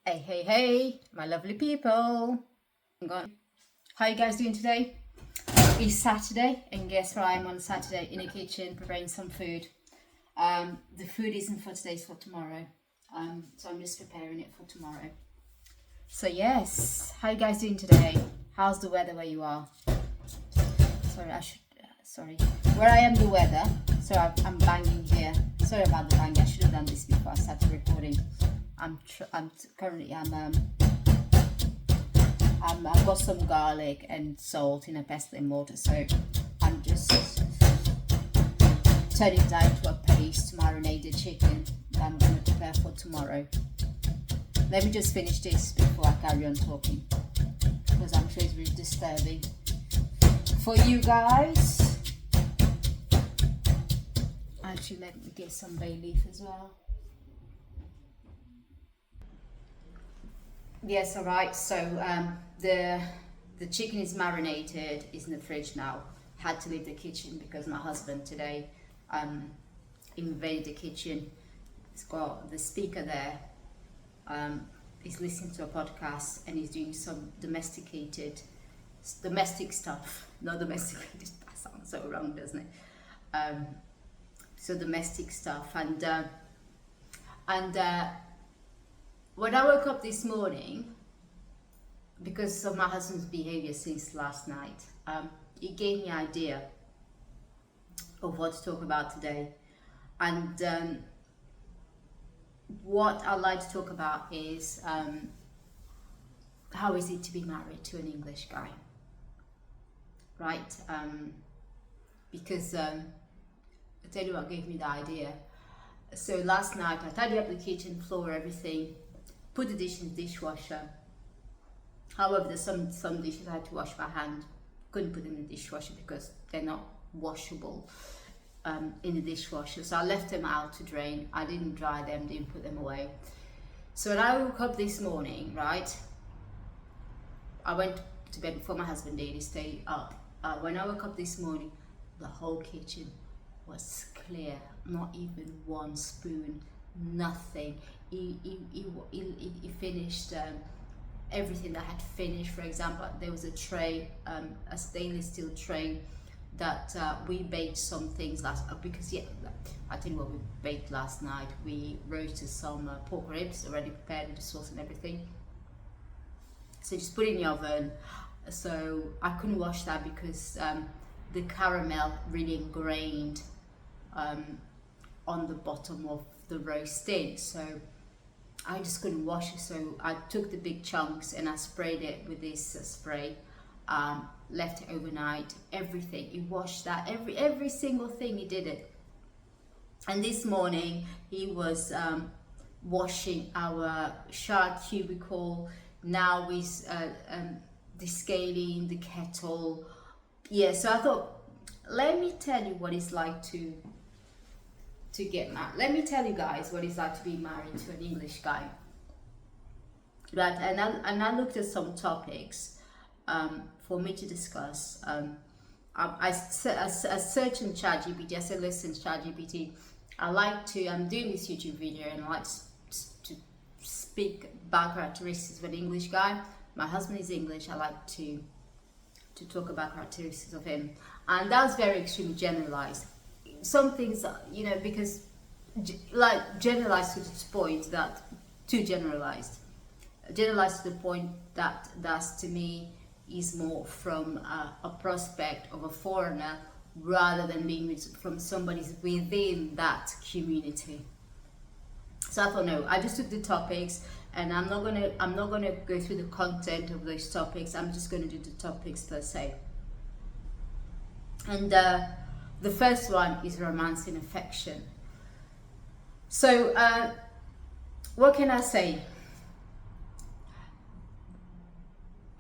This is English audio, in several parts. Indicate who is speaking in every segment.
Speaker 1: Hey, hey, hey, my lovely people. How you guys doing today? It's Saturday, and guess where I am on Saturday? In the kitchen preparing some food. The food isn't for today, it's for tomorrow. So I'm just preparing it for tomorrow. So yes, how you guys doing today? How's the weather where you are? Sorry. Where I am, the weather. So I'm banging here. Sorry about the bang. I should have done this before I started recording. I've got some garlic and salt in a pestle and mortar, so I'm just turning it down to a paste to marinate the chicken that I'm going to prepare for tomorrow. Let me just finish this before I carry on talking, because I'm sure it's really disturbing for you guys. Actually, let me get some bay leaf as well. Yes, all right. So the chicken is marinated, is in the fridge now. Had to leave the kitchen because my husband today invaded the kitchen. He's got the speaker there. He's listening to a podcast and he's doing some domestic stuff. Not domesticated. That sounds so wrong, doesn't it? So domestic stuff and when I woke up this morning, because of my husband's behavior since last night, it gave me an idea of what to talk about today. And what I'd like to talk about is how is it to be married to an English guy, right? Because I'll tell you what gave me the idea. So last night I tidied up the kitchen floor, everything, put the dish in the dishwasher. However, there's some dishes I had to wash by hand. Couldn't put them in the dishwasher because they're not washable in the dishwasher. So I left them out to drain. I didn't dry them, didn't put them away. So when I woke up this morning, right, I went to bed before my husband did. He stayed up. When I woke up this morning, the whole kitchen was clear. Not even one spoon, nothing. He finished everything that I had finished. For example, there was a tray, a stainless steel tray that we baked some things because I tell you what we baked last night. We roasted some pork ribs already prepared with the sauce and everything. So just put it in the oven. So I couldn't wash that because the caramel really ingrained on the bottom of the roasting, so I just couldn't wash it. So I took the big chunks and I sprayed it with this spray, left it overnight. Everything, he washed that, every single thing, he did it. And this morning he was washing our shower cubicle. Now he's descaling the kettle. Yeah, so I thought, let me tell you what it's like to get married. Let me tell you guys what it's like to be married to an English guy. Right, and I looked at some topics for me to discuss. I searched in ChatGPT. I said, listen, ChatGPT, I'm doing this YouTube video and I like to speak about characteristics of an English guy. My husband is English. I like to talk about characteristics of him, and that's very extremely generalized. Some things, because like generalized to this point that too generalized to the point that that's to me is more from a prospect of a foreigner rather than being from somebody's within that community. So I thought, no, I just took the topics and I'm not gonna go through the content of those topics. I'm just gonna do the topics per se. And the first one is romance and affection. So what can I say?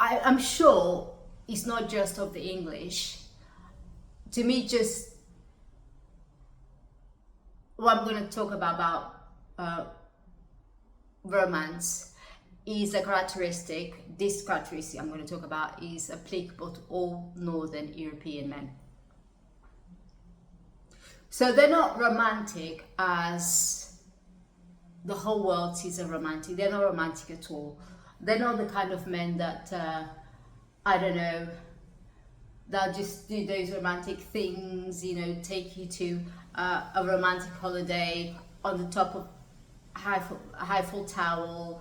Speaker 1: I'm sure it's not just of the English. To me, just what I'm going to talk about romance is a characteristic. This characteristic I'm going to talk about is applicable to all Northern European men. So they're not romantic as the whole world sees a romantic. They're not romantic at all. They're not the kind of men that, I don't know, they'll just do those romantic things, you know, take you to a romantic holiday on the top of Eiffel Tower,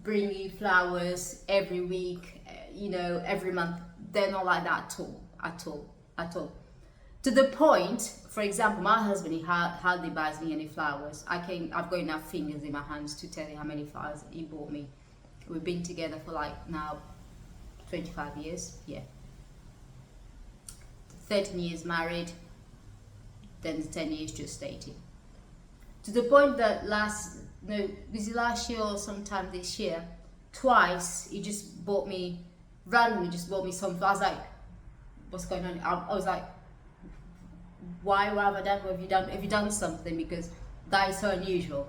Speaker 1: bring you flowers every week, you know, every month. They're not like that at all. To the point, for example, my husband, he hardly buys me any flowers. I've got enough fingers in my hands to tell you how many flowers he bought me. We've been together for like now 25 years, yeah. 13 years married, then 10 years just dating. To the point that last year or sometime this year, twice he just randomly bought me some flowers. I was like, what's going on? I was like, why have I done? Have you done something? Because that is so unusual.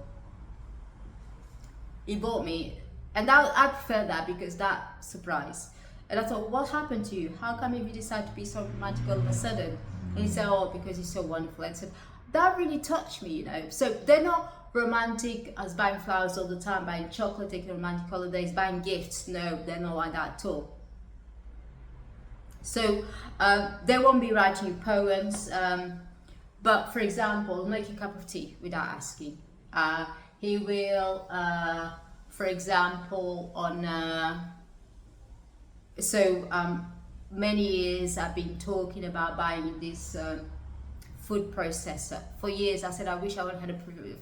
Speaker 1: He bought me, and I prefer that because that surprise. And I thought, what happened to you? How come if you decide to be so romantic all of a sudden? And he said, oh, because you're so wonderful. And so that really touched me, you know. So they're not romantic as buying flowers all the time, buying chocolate, taking romantic holidays, buying gifts. No, they're not like that at all. So they won't be writing you poems, but for example, make a cup of tea without asking. He will, for example, many years I've been talking about buying this food processor. For years I said I wish I would have had a privilege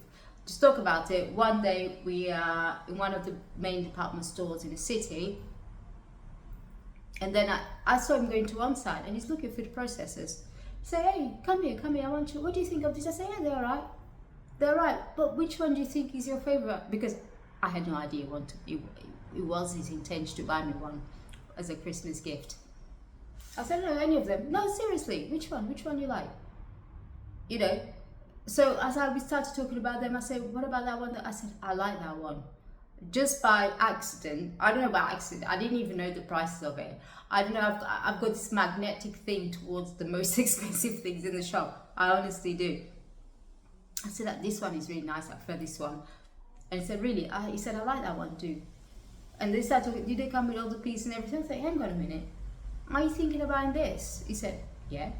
Speaker 1: to talk about it. One day we are in one of the main department stores in the city, and then I saw him going to one side and he's looking at food processors. He said, hey, come here, I want you, what do you think of this? I said, yeah, they're alright, but which one do you think is your favorite? Because I had no idea it was his intention to buy me one as a Christmas gift. I said, no, any of them. No, seriously, which one you like? You know, so as we started talking about them, I said, what about that one? I said, I like that one. Just by accident, I don't know about accident, I didn't even know the prices of it. I don't know, I've got this magnetic thing towards the most expensive things in the shop. I honestly do. I said, this one is really nice, I prefer this one. And he said, really? He said, I like that one too. And they started talking, did they come with all the pieces and everything? I said, hang on a minute, are you thinking of buying this? He said, yeah,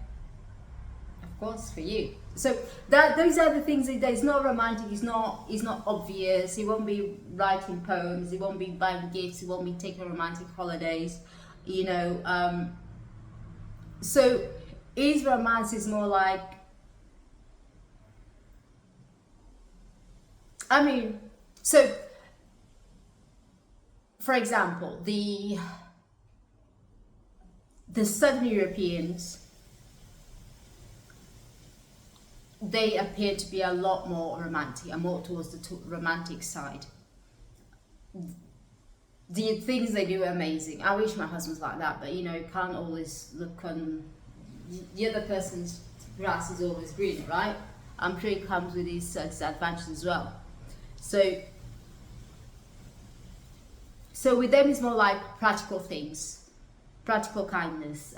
Speaker 1: of course, for you. So those are the things that it's not romantic, it's not obvious. He won't be writing poems, he won't be buying gifts, he won't be taking romantic holidays, you know. So his romance is more like, I mean, so for example, the Southern Europeans, they appear to be a lot more romantic and more towards the romantic side. The things they do are amazing. I wish my husband's like that, but you know, you can't always look on the other person's grass is always greener, right? I'm sure it comes with these disadvantages as well. So with them it's more like practical things, practical kindness.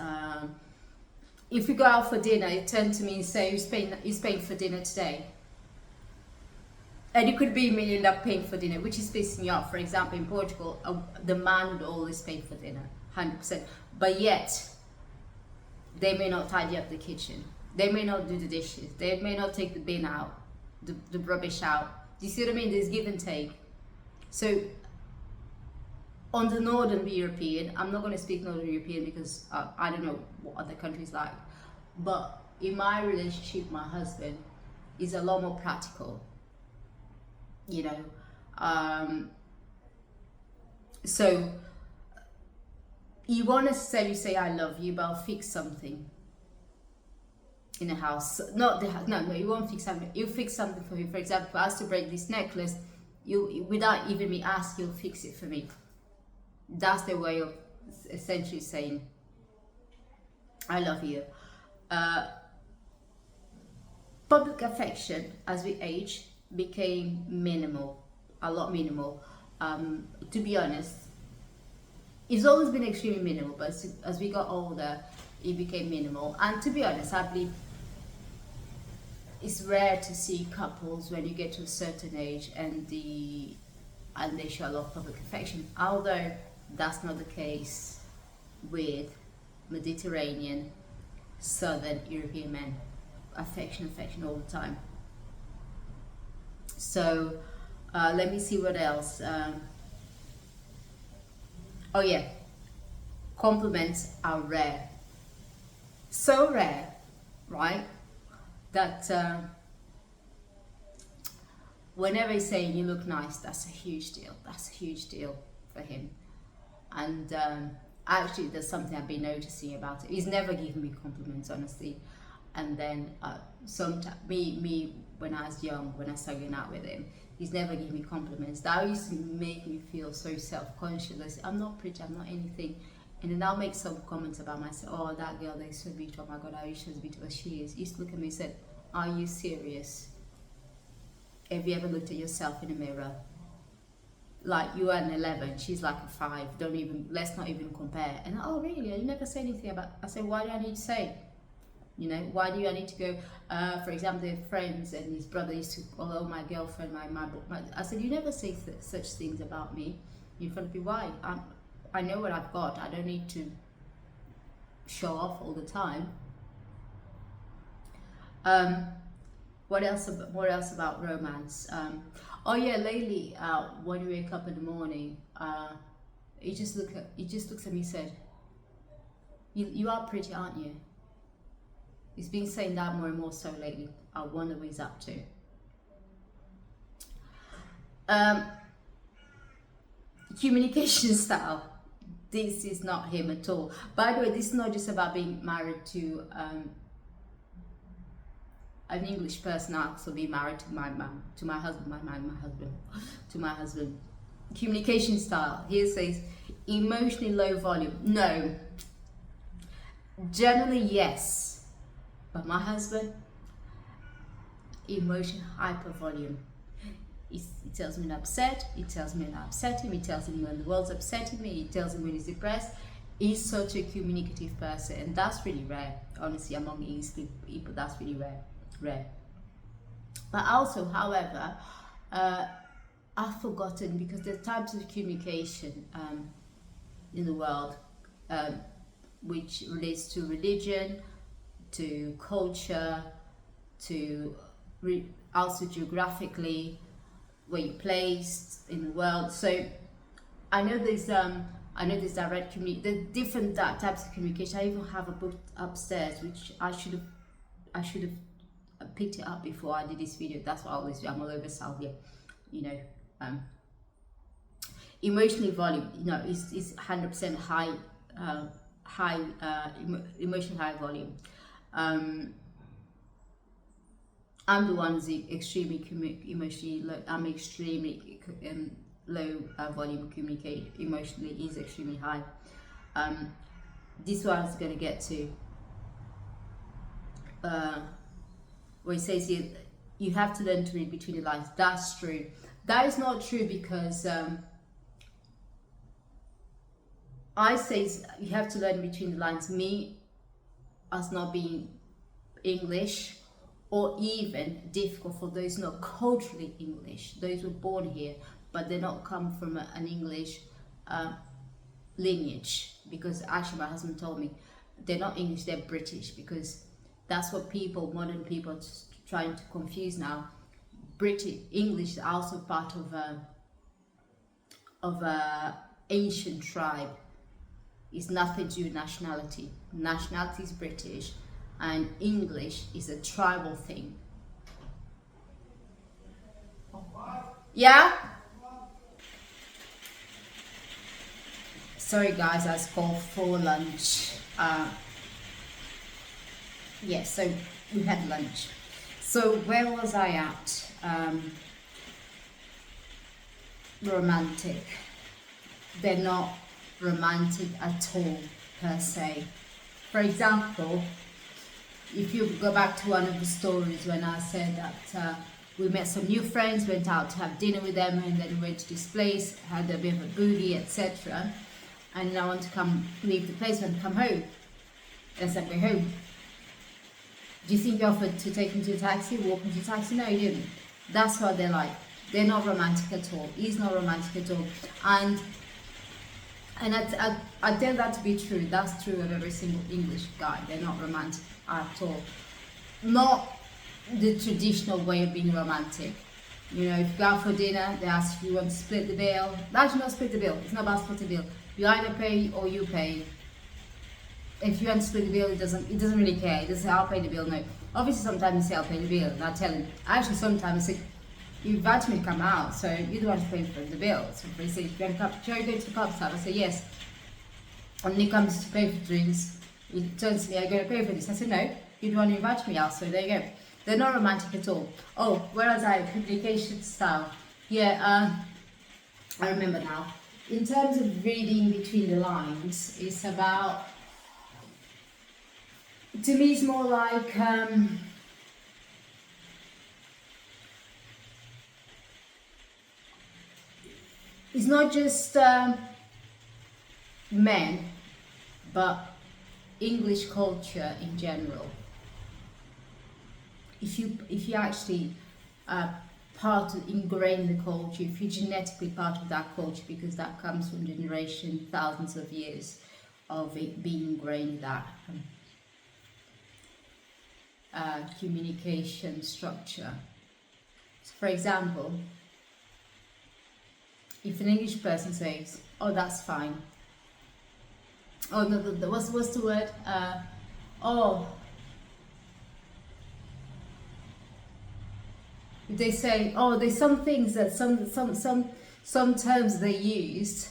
Speaker 1: If we go out for dinner, you turn to me and say, who's paying for dinner today? And it could be me end up paying for dinner, which is pissing me off. For example, in Portugal, the man would always pay for dinner, 100%. But yet, they may not tidy up the kitchen. They may not do the dishes. They may not take the bin out, the rubbish out. Do you see what I mean? There's give and take. So, on the Northern European, I'm not going to speak Northern European because I don't know what other countries like, but in my relationship, my husband is a lot more practical, you know. So he won't necessarily say I love you, but I'll fix something in the house. No, he won't fix something. He'll fix something for me. For example, if I ask to break this necklace, without even me asking, you'll fix it for me. That's their way of essentially saying I love you. Public affection as we age became minimal, a lot minimal. To be honest, it's always been extremely minimal, but as we got older, it became minimal. And to be honest, I believe it's rare to see couples when you get to a certain age and they show a lot of public affection, although that's not the case with Mediterranean, Southern European men. Affection all the time. So let me see what else. Oh yeah, compliments are rare. So rare, right? That whenever he's saying you look nice, that's a huge deal. That's a huge deal for him. And actually, there's something I've been noticing about it. He's never given me compliments, honestly. And then sometimes me when I was young, when I started going out with him, he's never given me compliments. That used to make me feel so self-conscious. I said, I'm not pretty, I'm not anything. And then I'll make some comments about myself. Oh, that girl, they're so beautiful. Oh my God, I wish she was beautiful as she is. He used to look at me and said, are you serious? Have you ever looked at yourself in a mirror? Like, you are an 11, she's like a 5. Let's not even compare. And oh, really? You never say anything about. I said, why do I need to say? You know, why do I need to go? For example, they're friends, and his brother used to, oh, my girlfriend, my. I said, you never say such things about me in front of me. Why? I know what I've got. I don't need to show off all the time. What else about romance? Oh yeah, lately when you wake up in the morning, he just looks at me and said, you are pretty, aren't you? He's been saying that more and more so lately. I wonder what he's up to. Communication style. This is not him at all. By the way, this is not just about being married to an English person. I'll also be married to my mum, to my husband, to my husband. Communication style. Here says emotionally low volume. No. Generally, yes. But my husband, emotion hyper volume. He tells me when I'm upset, he tells me when I upset him, he tells me when the world's upsetting me, he tells me when he's depressed. He's such a communicative person, and that's really rare, honestly, among English people. That's really rare. But also, however, I've forgotten, because there are types of communication in the world which relates to religion, to culture, to also geographically, where you're placed in the world. So I know there's direct there's different types of communication. I even have a book upstairs which I should have picked it up before I did this video. That's what I always do. I'm all over Salvia, you know. Emotionally volume, you know, is 100% high emotional high volume. I'm the one who's extremely emotionally low. I'm extremely low volume communicate. Emotionally is extremely high. This is what I was going to get to. Where it says you have to learn to read between the lines. That's true. That is not true, because I say you have to learn between the lines. Me, as not being English, or even difficult for those not culturally English, those who were born here, but they not come from an English lineage. Because actually my husband told me they're not English, they're British, because that's what modern people are trying to confuse now. British English is also part of a ancient tribe. It's nothing to do with nationality. Nationality is British, and English is a tribal thing. Yeah? Sorry guys, I was called for lunch. Yeah, so we had lunch. So where was I at? Romantic. They're not romantic at all, per se. For example, if you go back to one of the stories when I said that we met some new friends, went out to have dinner with them, and then went to this place, had a bit of a boogie, etc. And I want to leave the place and come home. As I go home. Do you think you offered to take him to a taxi, walk him to a taxi? No, you didn't. That's what they're like. They're not romantic at all. He's not romantic at all. And I tell that to be true. That's true of every single English guy. They're not romantic at all. Not the traditional way of being romantic. You know, if you go out for dinner, they ask if you want to split the bill. That's not split the bill. It's not about split the bill. You either pay or you pay. If you want to split the bill, it doesn't really care. He doesn't say, I'll pay the bill. No. Obviously, sometimes you say, I'll pay the bill. And I tell him, actually, sometimes I say, you invite me to come out, so you're the one to pay for the bill. So if they say, do you want to go to the pub tab? I say, yes. And when he comes to pay for drinks, he turns to me, are you going to pay for this? I say, no, you're the one who invited me out, so there you go. They're not romantic at all. Oh, whereas communication style. Yeah, I remember now. In terms of reading between the lines, it's about, to me it's more like, it's not just men, but English culture in general. If you actually part of ingrained in the culture, if you're genetically part of that culture, because that comes from generation, thousands of years of it being ingrained, that communication structure. So for example, if an English person says, oh, that's fine. Oh, no, what's the word? Oh, they say, oh, there's some things that some terms they used.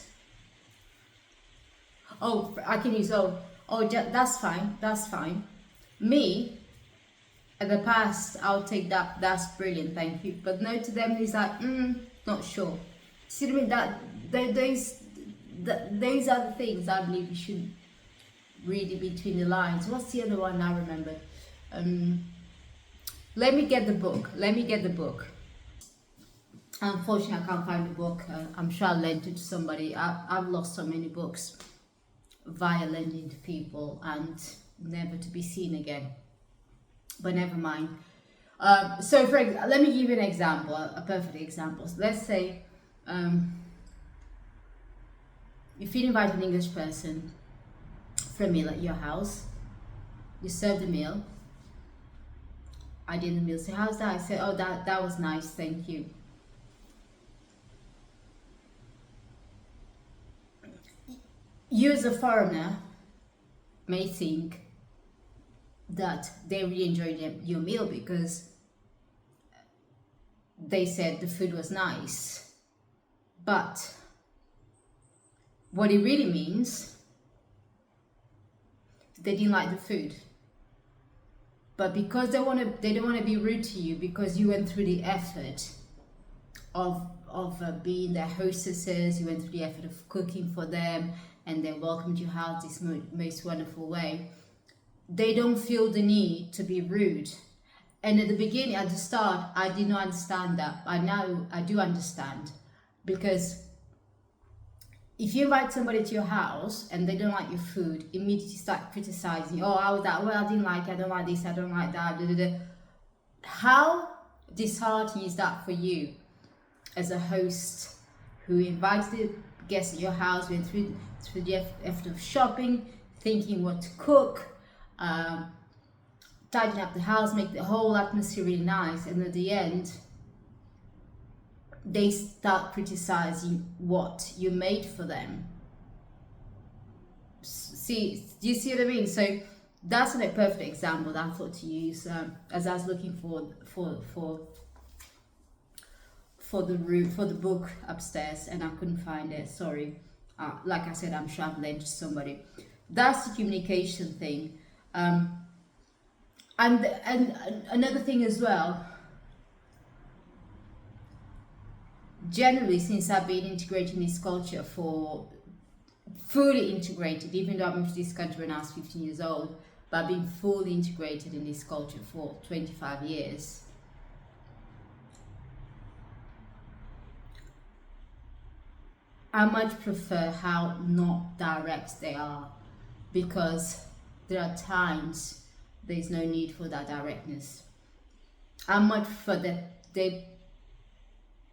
Speaker 1: Oh, I can use, that's fine. Me, in the past, I'll take that, that's brilliant, thank you. But no, to them, it's like, not sure. See what I mean? Those are the things I believe you should read it between the lines. What's the other one I remember? Let me get the book. Unfortunately, I can't find the book. I'm sure I lent it to somebody. I've lost so many books via lending to people and never to be seen again. But never mind. So let me give you an example, a perfect example. So let's say if you invite an English person for a meal at your house, you serve the meal. I did the meal. Say, how's that? I said, oh, that was nice, thank you. You as a foreigner may think that they really enjoyed your meal because they said the food was nice. But what it really means, they didn't like the food. But because they don't want to be rude to you, because you went through the effort of being their hostesses, you went through the effort of cooking for them, and they welcomed you out this most wonderful way, they don't feel the need to be rude. And at the beginning, at the start, I did not understand that. But now I do understand, because if you invite somebody to your house and they don't like your food, immediately start criticizing. Oh, how was that? Well, I didn't like it. I don't like this. I don't like that. Blah, blah, blah. How disheartening is that for you as a host who invites the guests at your house, went through the effort of shopping, thinking what to cook, tidying up the house, make the whole atmosphere really nice, and at the end, they start criticizing what you made for them. See, do you see what I mean? So that's a perfect example that I thought to use as I was looking for the book upstairs, and I couldn't find it. Sorry. Like I said, I'm sure I've lent to somebody. That's the communication thing. And another thing as well. Generally, since I've been integrating this culture fully integrated, even though I moved to this country when I was 15 years old, but I've been fully integrated in this culture for 25 years. I much prefer how not direct they are, because there are times there's no need for that directness. I much prefer that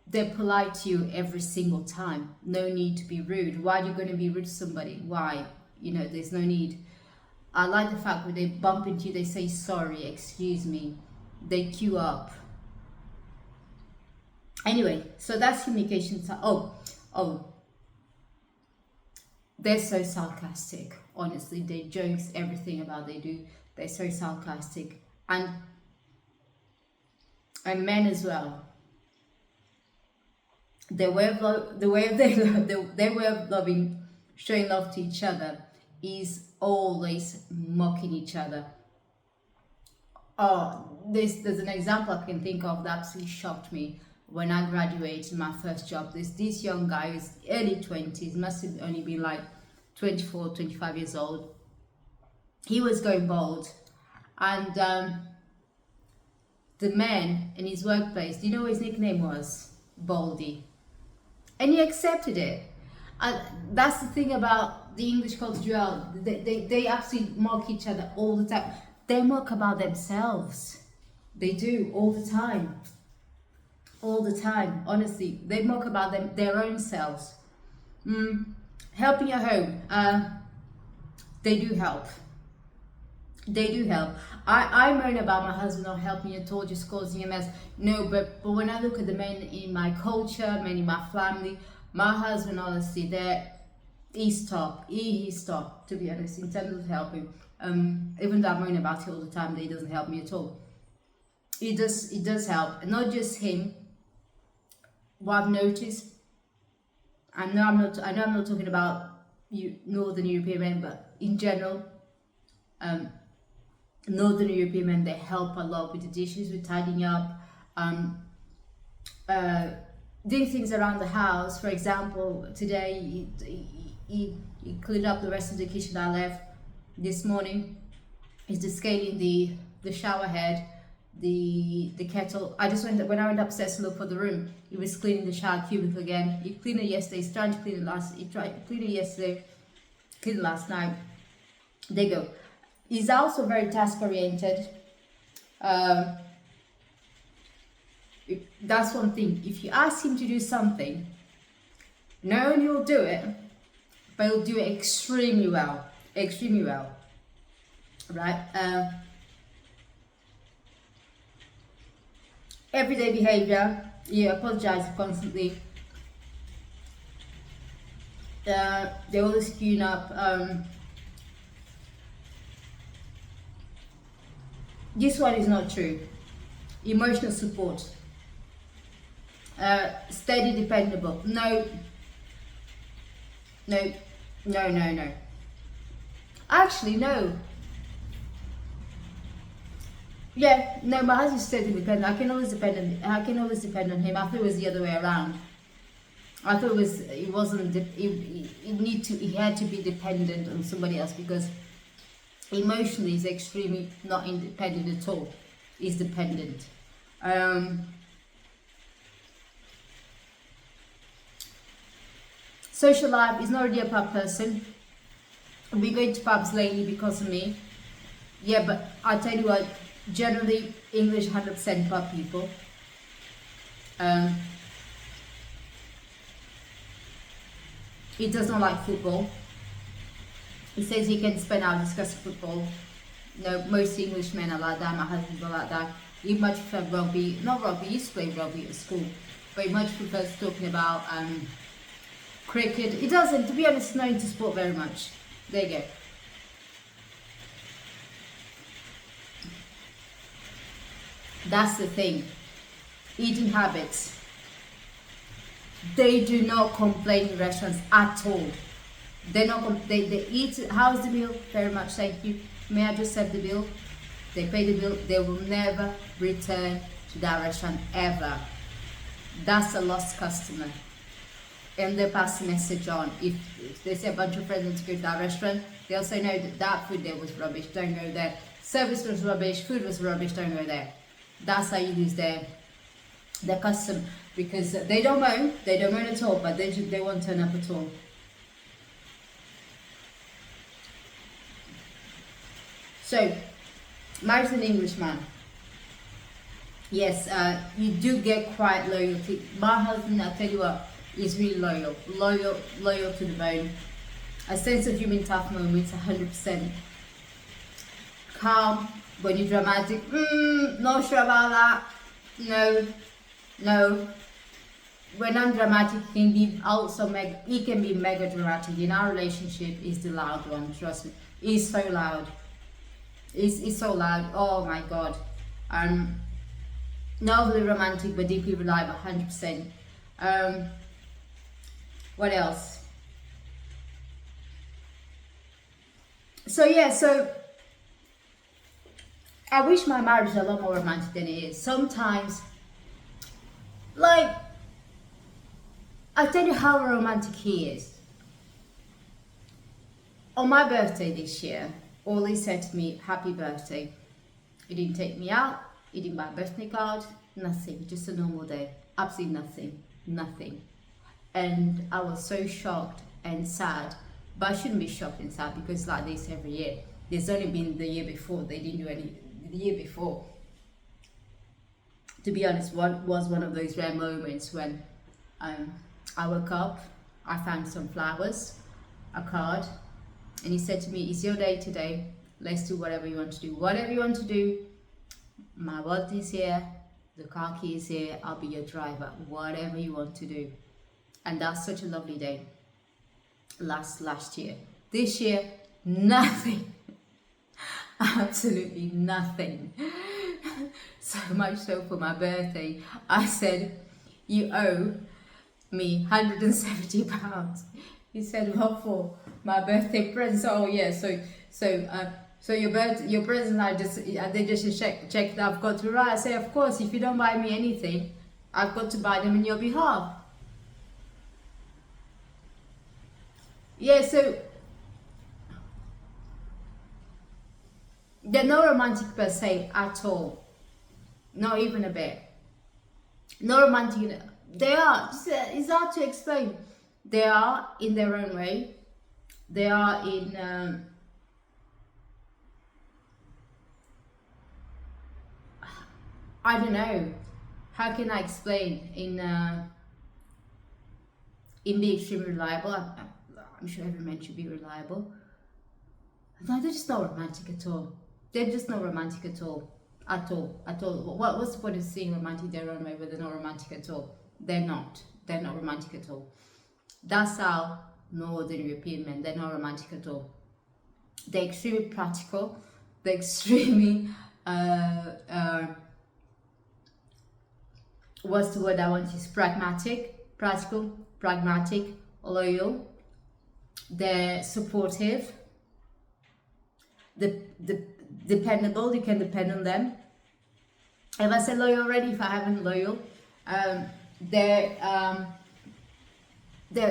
Speaker 1: they're polite to you every single time. No need to be rude. Why are you going to be rude to somebody? Why? You know, there's no need. I like the fact when they bump into you, they say sorry, excuse me. They queue up. Anyway, so that's communication. Oh, they're so sarcastic. Honestly, they jokes everything about they do. They're so sarcastic, and men as well. Their way of loving, showing love to each other, is always mocking each other. Oh, there's an example I can think of that absolutely shocked me. When I graduated my first job, this young guy who's early 20s, must have only been like 24, 25 years old. He was going bald, and the man in his workplace, do you know what his nickname was? Baldy. And he accepted it. And that's the thing about the English culture as well. They absolutely mock each other all the time. They mock about themselves. They do, all the time. All the time, honestly. They mock about their own selves. Helping at home. They do help. They do help. I moan about my husband not helping at all, just causing a mess. No, but when I look at the men in my culture, men in my family, my husband, honestly, he's top. He's top, to be honest, in terms of helping. Even though I moan about it all the time, that he doesn't help me at all. It does help. And not just him. What I've noticed, I know I'm not talking about Northern European men, but in general, Northern European men, they help a lot with the dishes, with tidying up, doing things around the house. For example, today he cleaned up the rest of the kitchen I left this morning. He's just scaling the shower head, the kettle. When I went upstairs to look for the room, he was cleaning the shower cubicle again. He cleaned it yesterday. He's trying to clean it he tried to clean it yesterday, cleaned it last night. There you go. He's also very task oriented. That's one thing. If you ask him to do something, not only he'll do it, but he'll do it extremely well. Extremely well. Right? Everyday behavior. You apologize constantly. They always queuing up. This one is not true. Emotional support. Steady, dependable. No. Actually, no. Yeah, no, my husband's steady, dependent. I can always depend on him. I thought it was the other way around. I thought he had to be dependent on somebody else, because emotionally he's extremely not independent at all. He's dependent. Social life, is not really a pub person. We're going to pubs lately because of me. Yeah, but I tell you what, generally English 100% pub people. He does not like football. He says he can spend hours discussing football. No, most English men are like that. My husband's not like that. He much prefer rugby. Not rugby, he used to play rugby at school. But he much prefers talking about cricket. He doesn't, to be honest, not into sport very much. There you go. That's the thing. Eating habits. They do not complain in restaurants at all. They eat. How's the meal? Very much, thank you. May I just serve the bill? They pay the bill. They will never return to that restaurant ever. That's a lost customer. And they pass the message on. If they say a bunch of friends want to go to that restaurant, they'll say no, that food there was rubbish, don't go there. Service was rubbish, food was rubbish, don't go there. That's how you lose their custom, because they don't moan at all, but they won't turn up at all. So married an Englishman. Yes, you do get quite loyalty. My husband, I tell you what, is really loyal to the bone. A sense of human tough moments, 100%. Calm when you're dramatic. Not sure about that. No. When I'm dramatic, he can be mega dramatic. In our relationship, is the loud one. Trust me, he's so loud. He's so loud. Oh my god. Not really romantic, but deeply reliable, 100%. What else? So I wish my marriage is a lot more romantic than it is. Sometimes, like, I'll tell you how romantic he is. On my birthday this year, all he said to me, happy birthday. He didn't take me out, he didn't buy a birthday card, nothing, just a normal day. Absolutely nothing. And I was so shocked and sad, but I shouldn't be shocked and sad because it's like this every year. There's only been the year before, they didn't do any, the year before. To be honest, was one of those rare moments when I woke up, I found some flowers, a card, and he said to me, it's your day today, let's do whatever you want to do. Whatever you want to do, my wallet is here, the car key is here, I'll be your driver, whatever you want to do. And that's such a lovely day. Last year. This year, nothing. Absolutely nothing. So much so for my birthday, I said, you owe me £170. He said, what for? My birthday present. Oh yeah, so your present, they just checked that I've got to write. I say, of course, if you don't buy me anything, I've got to buy them on your behalf. Yeah, so they're not romantic per se at all. Not even a bit. Not romantic. They are. It's hard to explain. They are in their own way. They are in. I don't know. How can I explain? In being extremely reliable. I'm sure every man should be reliable. No, they're just not romantic at all. They're just not romantic at all. At all. What's the point of seeing romantic their own way, but they're not romantic at all? They're not romantic at all. That's how Northern European men, they're not romantic at all. They're extremely practical. They're extremely, what's the word I want to use? Practical, pragmatic, loyal. They're supportive. Dependable, you can depend on them. Have I said loyal already? If I haven't, loyal. They're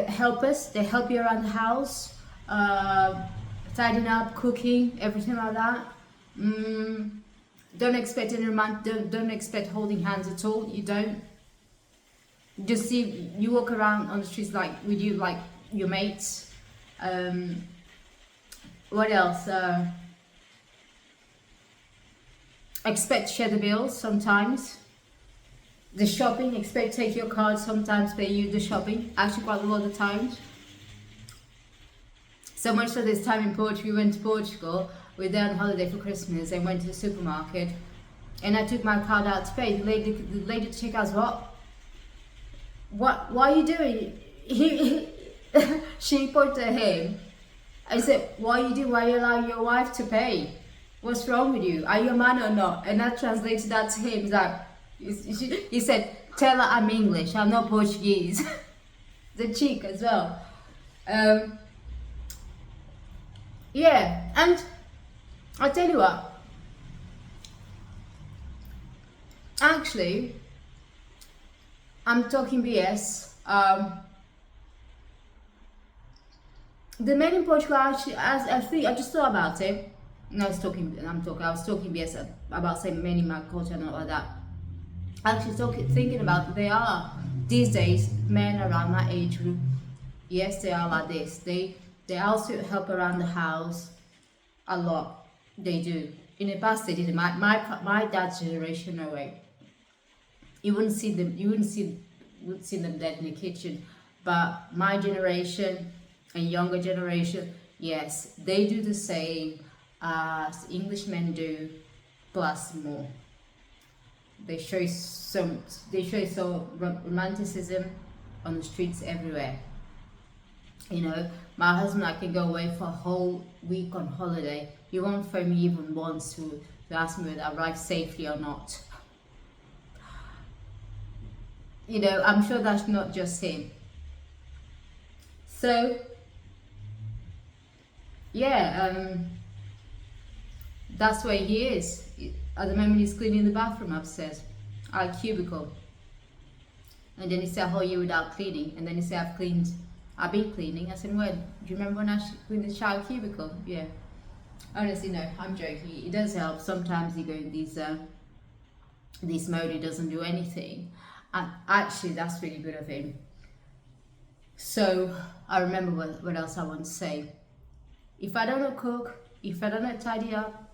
Speaker 1: helpers. They help you around the house, tidying up, cooking, everything like that. Don't expect any don't expect holding hands at all. You don't. Just see, you walk around on the streets like with you, like your mates. What else? Expect to share the bills sometimes. The shopping, expect to take your card, sometimes pay you the shopping. Actually, quite a lot of times. So much so this time in Portugal, we went to Portugal. We were there on holiday for Christmas and went to the supermarket. And I took my card out to pay. The lady at the checkout was, what are you doing? She pointed at him. I said, what are you doing? Why are you allowing your wife to pay? What's wrong with you? Are you a man or not? And I translated that to him. He's like, he said, tell her I'm English, I'm not Portuguese. The cheek as well. Yeah, and I'll tell you what. Actually, I'm talking BS. The men in Portugal actually, I just thought about it. I was talking BS about saying men in my culture and all like that. Actually, thinking about it, they are these days men around my age group. Yes, they are like this. They also help around the house a lot. They do. In the past they didn't. My dad's generation, no way. You wouldn't see them. Would see them dead in the kitchen. But my generation and younger generation, yes, they do the same as Englishmen do, plus more. They show some romanticism on the streets everywhere. You know, my husband, I can go away for a whole week on holiday. He won't phone me even once to ask me whether I arrived safely or not. You know, I'm sure that's not just him. So, yeah, that's where he is. At the moment, he's cleaning the bathroom upstairs, our cubicle. And then he said, "How are you without cleaning?" And then he said, I've been cleaning. I said, "When? Do you remember when I cleaned the shower cubicle?" Yeah. Honestly, no, I'm joking. It does help. Sometimes you go in this mode, he doesn't do anything. And actually, that's really good of him. So, I remember what else I want to say. If I don't know cook, if I don't know tidy up,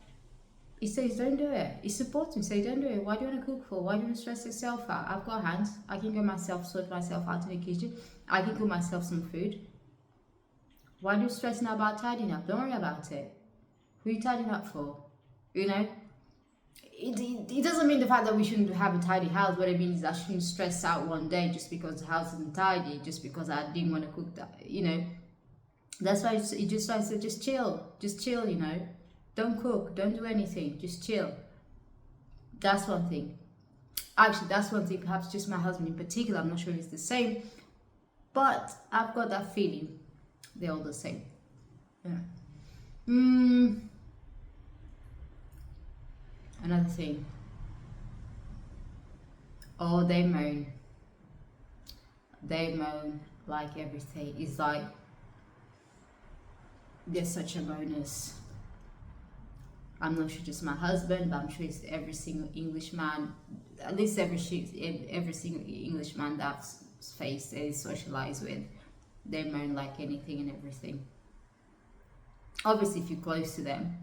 Speaker 1: he says, "Don't do it." He supports me, say, "Don't do it. Why do you want to cook for? Why do you want to stress yourself out? I've got hands. I can go myself, sort myself out in the kitchen. I can cook myself some food. Why do you stress now about tidying up? Don't worry about it. Who are you tidying up for?" You know? It doesn't mean the fact that we shouldn't have a tidy house. What it means is I shouldn't stress out one day just because the house isn't tidy, just because I didn't want to cook that, you know. That's why it just I said, just chill, you know. Don't cook, don't do anything, just chill. That's one thing. Actually, that's one thing, perhaps just my husband in particular, I'm not sure if it's the same, but I've got that feeling they're all the same. Yeah. Another thing. Oh, they moan. They moan like everything. It's like they're such a bonus. I'm not sure just my husband, but I'm sure it's every single Englishman, at least every single Englishman that I've faced and socialized with. They moan like anything and everything. Obviously, if you're close to them.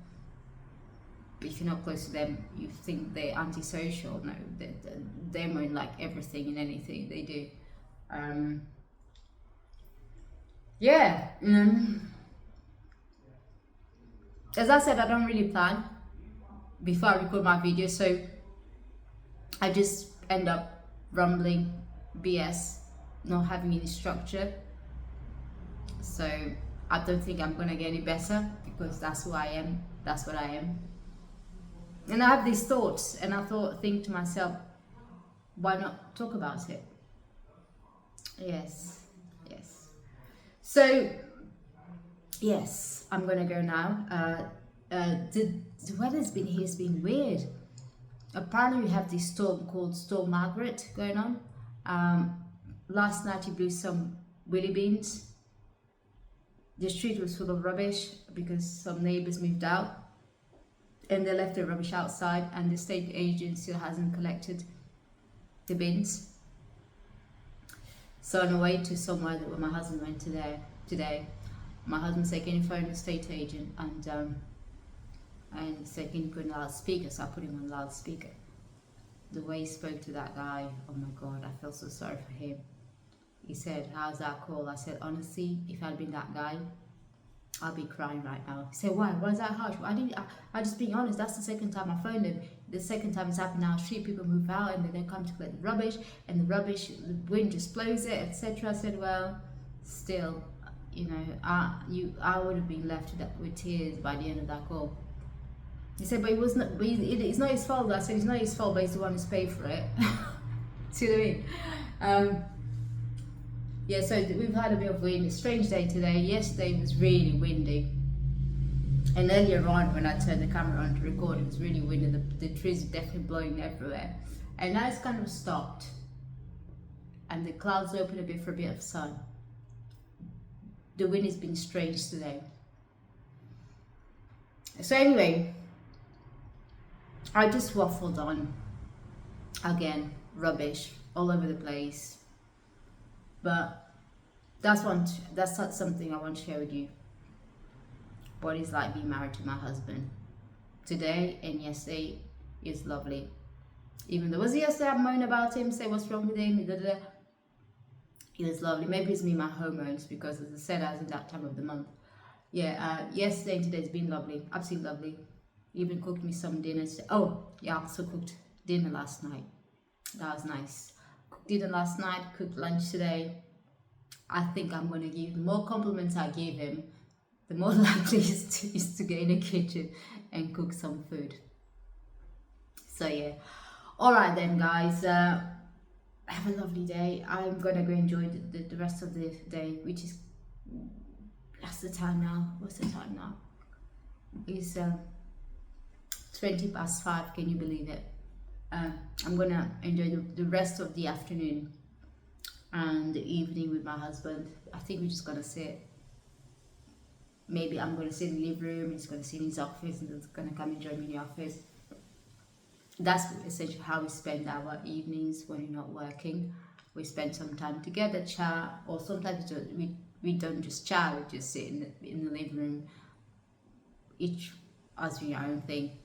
Speaker 1: If you're not close to them, you think they're antisocial. No, they moan like everything and anything they do. Yeah. As I said, I don't really plan before I record my video, so I just end up rumbling BS, not having any structure. So I don't think I'm gonna get any better because that's who I am. That's what I am. And I have these thoughts, and I think to myself, why not talk about it? Yes. So, yes, I'm gonna go now. The weather's been here, it's been weird. Apparently, we have this storm called Storm Margaret going on. Last night, it blew some willy beans. The street was full of rubbish because some neighbors moved out. And they left the rubbish outside, and the state agency still hasn't collected the bins. So on the way to somewhere where my husband went today, my husband said, "Can you phone the state agent?" And he said, "Can you put on loudspeaker?" So I put him on loudspeaker. The way he spoke to that guy, oh my God, I felt so sorry for him. He said, "How's that call?" I said, "Honestly, if I'd been that guy, I'll be crying right now." He said, "Why? Why is that harsh?" I just being honest, that's the second time I phoned him. The second time it's happened now, street people move out and then they come to collect the rubbish, and the wind just blows it, etc. I said, well, still, you know, I would have been left with tears by the end of that call. He said, "But it's not his fault." I said, "It's not his fault, but he's the one who's paid for it." See what I mean? Yeah, so we've had a bit of wind. A strange day today. Yesterday was really windy. And earlier on, when I turned the camera on to record, it was really windy. The trees are definitely blowing everywhere. And now it's kind of stopped. And the clouds open a bit for a bit of sun. The wind has been strange today. So anyway, I just waffled on. Again, rubbish all over the place. But that's something I want to share with you. What it's like being married to my husband. today and yesterday is lovely. Even though was yesterday I moaned about him, say what's wrong with him, da, da, da. It was lovely. Maybe it's me, my hormones, because as I said, I was in that time of the month. Yeah, yesterday and today's been lovely, absolutely lovely. Even cooked me some dinner today. Oh, yeah, I also cooked dinner last night. That was nice. Cooked dinner last night, cooked lunch today. I think I'm going to give, the more compliments I give him, the more likely he is to get in the kitchen and cook some food. So yeah. Alright then guys, have a lovely day. I'm going to go enjoy the rest of the day, which is, that's the time now. What's the time now? It's 5:20. Can you believe it? I'm gonna enjoy the rest of the afternoon and the evening with my husband. I think we're just gonna sit. Maybe I'm gonna sit in the living room. He's gonna sit in his office, and he's gonna come and join me in the office. That's essentially how we spend our evenings when we're not working. We spend some time together, chat, or sometimes we don't just chat. We just sit in the living room, each us doing our own thing.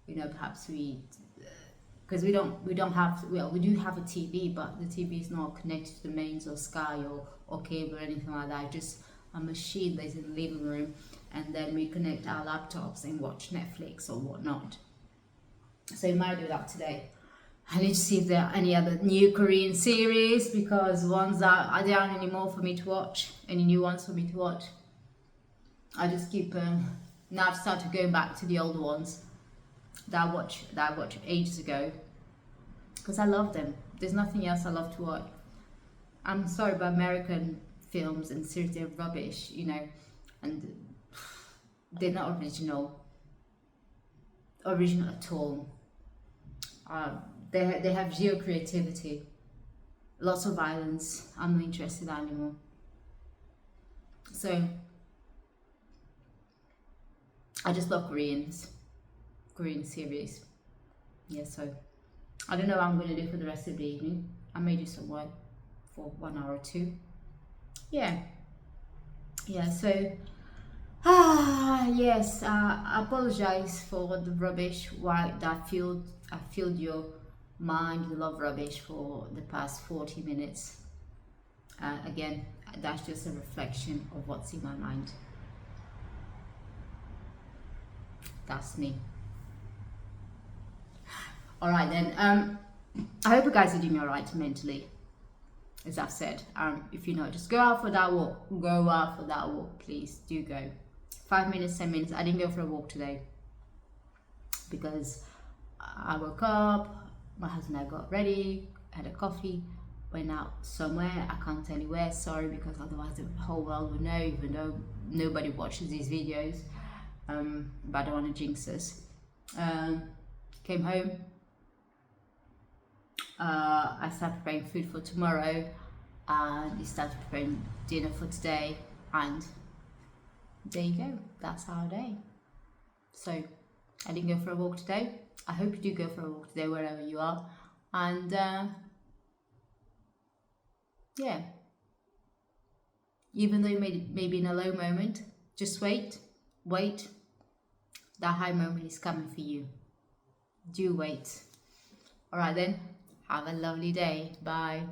Speaker 1: You know, perhaps because we don't have, well, we do have a TV, but the TV is not connected to the mains or Sky or cable or anything like that. Just a machine that's in the living room, and then we connect our laptops and watch Netflix or whatnot. So we might do that today. I need to see if there are any other new Korean series, because ones that there aren't any more for me to watch, any new ones for me to watch. I just keep now I've started going back to the older ones that I watched ages ago, because I love them. There's nothing else I love to watch. I'm sorry, but American films and series, they're rubbish, you know, and they're not original at all. They have zero creativity, lots of violence. I'm not interested in that anymore. So I just love Korean series. Yeah, so I don't know what I'm going to do for the rest of the evening. I may do some work for 1 hour or 2. Yeah, so yes, I apologize for the rubbish. Why I filled your mind with love rubbish for the past 40 minutes. Again, that's just a reflection of what's in my mind. That's me. All right then. I hope you guys are doing all right mentally. As I've said, if you're not, just go out for that walk. Go out for that walk, please. Do go. 5 minutes, 10 minutes. I didn't go for a walk today because I woke up, my husband and I got ready, had a coffee, went out somewhere. I can't tell you where, sorry, because otherwise the whole world would know, even though nobody watches these videos. But I don't want to jinx us. Came home. I started preparing food for tomorrow, and we started preparing dinner for today, and there you go. That's our day. So I didn't go for a walk today. I hope you do go for a walk today wherever you are. And yeah, even though you may be in a low moment, just wait. That high moment is coming for you. Do wait. All right then. Have a lovely day. Bye.